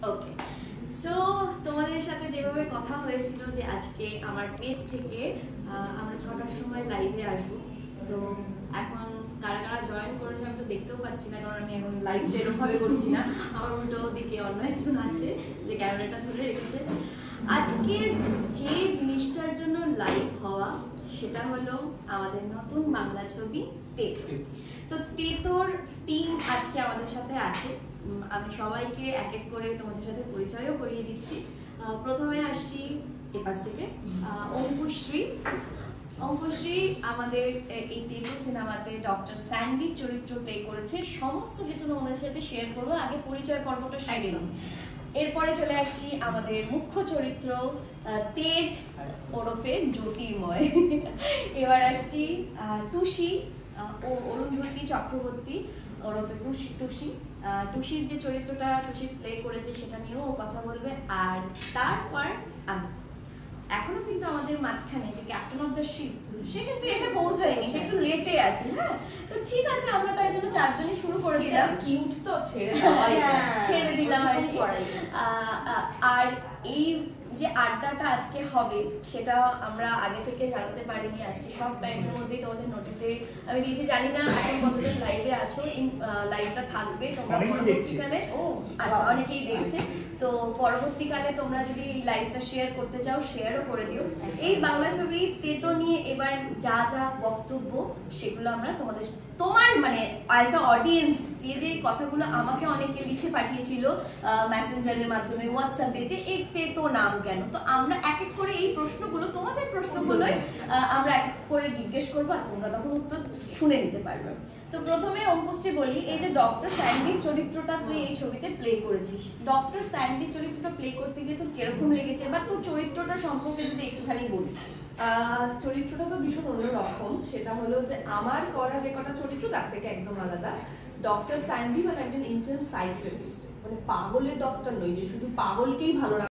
ওকে, so তোমাদের সাথে যেভাবে কথা হয়েছিল যে আজকে আমার পেজ থেকে আমরা 6টার সময় লাইভে আসবো, তো এখন কারা কারা জয়েন করেছে আমি তো দেখতেও পাচ্ছি না, কারণ আমি এখন লাইভ এরকমভাবে করছি না। আমার উল্টো দিকে অন্য একজন আছে যে ক্যামেরাটা ধরে রেখেছে। আজকে যে জিনিসটার জন্য লাইভ হওয়া সেটা হলো আমাদের নতুন বাংলা ছবি তেতো। তো তেতোর টিম আজকে আমাদের সাথে আছে। আমি সবাইকে এক এক করে তোমাদের সাথে পরিচয়ও করিয়ে দিচ্ছি। প্রথমে আসছি এপাশ থেকে অঙ্কুশ্রী। অঙ্কুশ্রী আমাদের এই তেতো সিনেমাতে ডক্টর স্যান্ডির চরিত্র প্লে করেছে। সমস্ত কিছু তোমাদের সাথে শেয়ার করবো, আগে পরিচয় পর্বটা সেরে নিই। এরপরে চলে আসছি আমাদের মুখ্য চরিত্র তেজ ওরফে জ্যোতির্ময়। এবার আসছি টুসি ও অরুন্ধতী চক্রবর্তী ওরফে টুসি। টুসির যে চরিত্রটা টুসি প্লে করেছে সেটা নিয়েও কথা বলবে। আর তারপর আমি এখনো কিন্তু আমাদের মাঝখানে যে ক্যাপ্টেন অফ দ্য শিপ সে কিন্তু এসে পৌঁছায়নি, সে একটু লেটে আছে। হ্যাঁ, তো ঠিক আছে, আমরা তাই জন্য চারজনই শুরু করে দিলাম। কিউট তো ছেড়ে দিলাম আর কি। আর এই যে আড্ডাটা আজকে হবে সেটা আমরা আগে থেকে জানাতে পারিনি। আজকে সব টাইমের মধ্যেই তোমাদের নোটিসে আমি দিয়েছি। জানি না এখন কতজন লাইভে আছো, লাইভটা থাকবে তোমরা পরবর্তীকালে। আচ্ছা, অনেকেই দেখছে, তো পরবর্তীকালে তোমরা যদি এই লাইভটা শেয়ার করতে চাও শেয়ারও করে দিও। এই বাংলা ছবি তেতো নিয়ে এবার যা যা বক্তব্য সেগুলো আমরা তোমার মানে অ্যাজ আ অডিয়েন্স যে কথাগুলো আমাকে অনেকে লিখে পাঠিয়েছিল মেসেঞ্জারের মাধ্যমে, হোয়াটসঅ্যাপে, যে এই তেতো নাম কেন, তো আমরা এক এক করে এই প্রশ্নগুলো তোমাদের প্রশ্নগুলোই আমরা এক এক করে জিজ্ঞেস করবো আর তোমরা তখন উত্তর শুনে নিতে পারবে। তো প্রথমে অঙ্কুশ্রী বলি, এই যে ডক্টর স্যান্ডির চরিত্রটা তুই এই ছবিতে প্লে করেছিস, ডক্টর স্যান্ডির চরিত্রটা প্লে করতে গিয়ে তোর কিরকম লেগেছে বা তোর চরিত্রটা সম্পর্কে যদি একটুখানি বলি। চরিত্রটা তো ভীষণ অন্যরকম। সেটা হলো যে আমার করা যে কটা চরিত্র তার থেকে একদম আলাদা। ডক্টর স্যান্ডি মানে একজন ইন্টার্ন সাইকিয়াট্রিস্ট, মানে পাগলের ডক্টর নয় যে শুধু পাগলকেই ভালো